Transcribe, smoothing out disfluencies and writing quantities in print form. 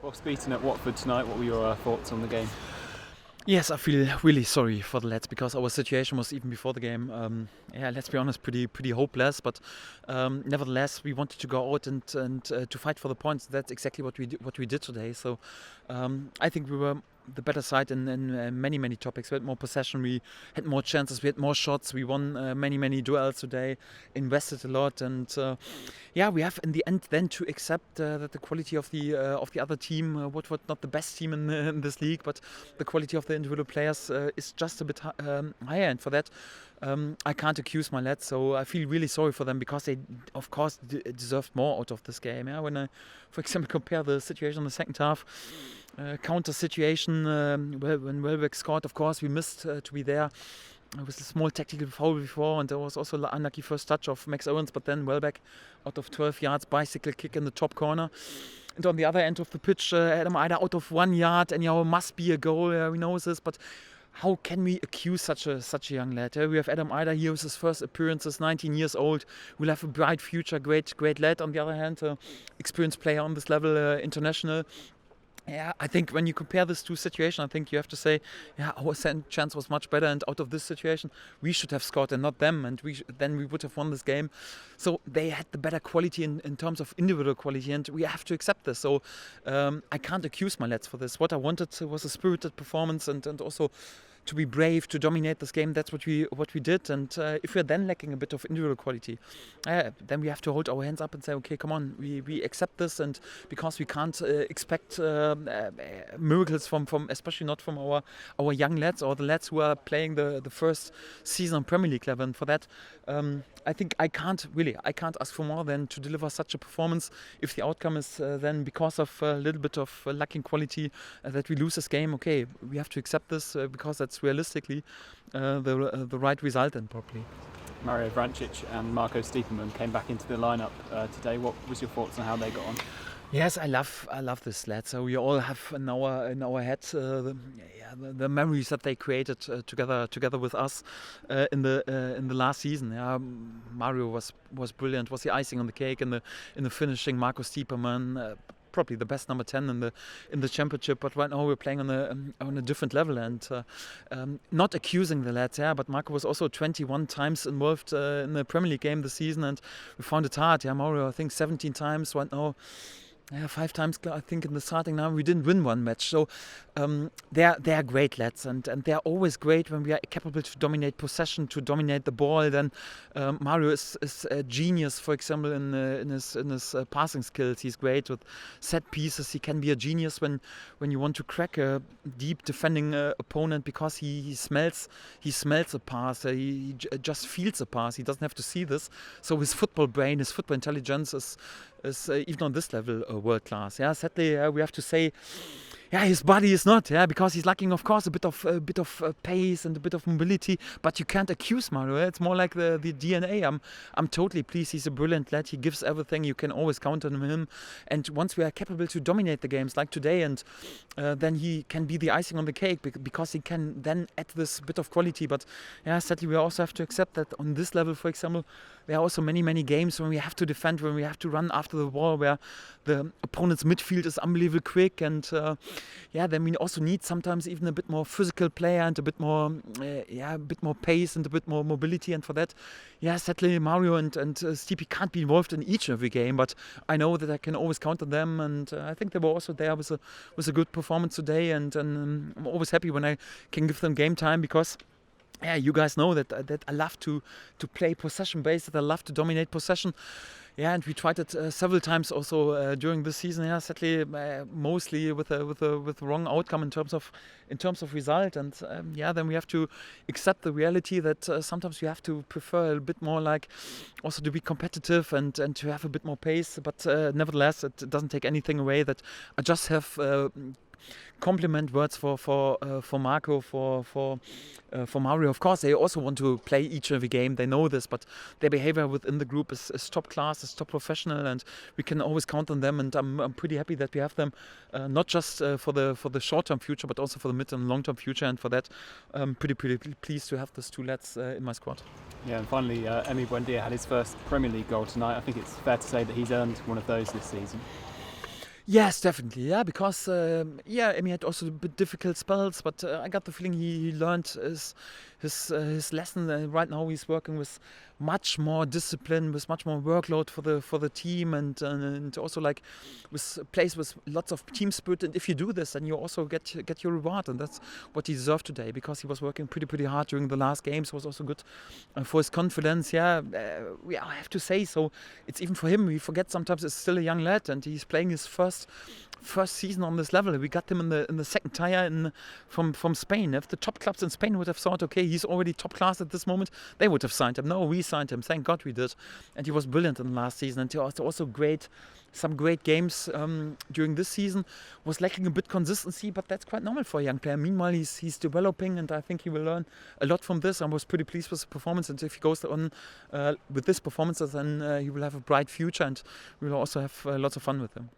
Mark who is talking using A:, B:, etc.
A: Boss beaten at Watford tonight. What were your thoughts on the game?
B: Yes, I feel really sorry for the lads because our situation was even before the game. Let's be honest, pretty hopeless. But nevertheless, we wanted to go out and to fight for the points. That's exactly what we did today. So I think we were the better side in many topics. We had more possession, we had more chances, we had more shots, we won many duels today, invested a lot, and we have in the end then to accept that the quality of the other team, Watford not the best team in this league, but the quality of the individual players is just a bit higher, and for that I can't accuse my lads, so I feel really sorry for them because they, of course, deserved more out of this game. Yeah, when I, for example, compare the situation in the second half, counter situation when Welbeck scored, of course, we missed to be there. It was a small tactical foul before, and there was also an unlucky first touch of Max Owens, but then Welbeck out of 12 yards, bicycle kick in the top corner. And on the other end of the pitch, Adam Idah out of 1 yard, and must be a goal. We know this, but how can we accuse such a young lad? We have Adam Idah here with his first appearances, 19 years old. Will have a bright future, great lad. On the other hand, experienced player on this level, international. Yeah, I think when you compare this two situations, I think you have to say, our chance was much better, and out of this situation, we should have scored and not them, and then we would have won this game. So they had the better quality in terms of individual quality, and we have to accept this. So I can't accuse my lads for this. What I wanted was a spirited performance and also to be brave, to dominate this game. That's what we did. And if we're then lacking a bit of individual quality, then we have to hold our hands up and say, okay, come on, we accept this. And because we can't expect miracles from especially not from our young lads or the lads who are playing the first season on Premier League level. And for that, I think I can't ask for more than to deliver such a performance. If the outcome is then because of a little bit of lacking quality that we lose this game, okay, we have to accept this because that's realistically the right result then probably.
A: Mario Vrancic and Marco Stiepermann came back into the lineup today. What was your thoughts on how they got on?
B: Yes, I love this lad. So we all have in our head the memories that they created together with us in the last season. Yeah, Mario was brilliant. Was the icing on the cake in the finishing. Marco Stiepermann, probably the best number 10 in the championship, but right now we're playing on a different level, and not accusing the lads, but Marco was also 21 times involved in the Premier League game this season, and we found it hard. Mario, I think 17 times right now. 5 times, I think, in the starting now. We didn't win one match. So they're great lads, and they're always great when we are capable to dominate possession, to dominate the ball. Then Mario is a genius, for example, in his passing skills. He's great with set pieces. He can be a genius when you want to crack a deep defending opponent because he smells a pass. He just feels a pass. He doesn't have to see this. So his football brain, his football intelligence is even on this level world class. Sadly, we have to say, his body is not, because he's lacking, of course, a bit of pace and a bit of mobility. But you can't accuse Mario. It's more like the DNA. I'm totally pleased. He's a brilliant lad. He gives everything. You can always count on him. And once we are capable to dominate the games like today, and then he can be the icing on the cake because he can then add this bit of quality. But sadly, we also have to accept that on this level, for example, there are also many games when we have to defend, when we have to run after the ball, where the opponent's midfield is unbelievably quick, and then we also need sometimes even a bit more physical player and a bit more pace and a bit more mobility. And for that, sadly, Mario and Stipe can't be involved in each and every game. But I know that I can always count on them, and I think they were also there with a good performance today. And I'm always happy when I can give them game time because. You guys know that I love to play possession based, that I love to dominate possession. And we tried it several times also during this season. Sadly, mostly with the wrong outcome in terms of result. And then we have to accept the reality that sometimes you have to prefer a bit more, like also to be competitive and to have a bit more pace. But nevertheless, it doesn't take anything away that I just have. Compliment words for Marco, for Mario. Of course, they also want to play each and every game. They know this, but their behavior within the group is top class, is top professional, and we can always count on them. And I'm pretty happy that we have them, not just for the short-term future, but also for the mid and long-term future. And for that, I'm pretty pleased to have those two lads in my squad.
A: Yeah, and finally, Emi Buendia had his first Premier League goal tonight. I think it's fair to say that he's earned one of those this season.
B: Yes, definitely. Yeah, because he had also a bit difficult spells, but I got the feeling he learned his lesson. Right now, he's working with much more discipline, with much more workload for the team, and also like with plays with lots of team spirit. And if you do this, then you also get your reward, and that's what he deserved today, because he was working pretty hard during the last games. Was also good for his confidence. Yeah, I have to say so. It's even for him. We forget sometimes he's still a young lad, and he's playing his first season on this level. We got him in the second tier from Spain. If the top clubs in Spain would have thought, okay, he's already top class at this moment, they would have signed him. No, we signed him. Thank God we did. And he was brilliant in the last season. And he was also some great games during this season. Was lacking a bit consistency, but that's quite normal for a young player. Meanwhile, he's developing, and I think he will learn a lot from this. I was pretty pleased with the performance, and if he goes on with this performance, then he will have a bright future, and we will also have lots of fun with him.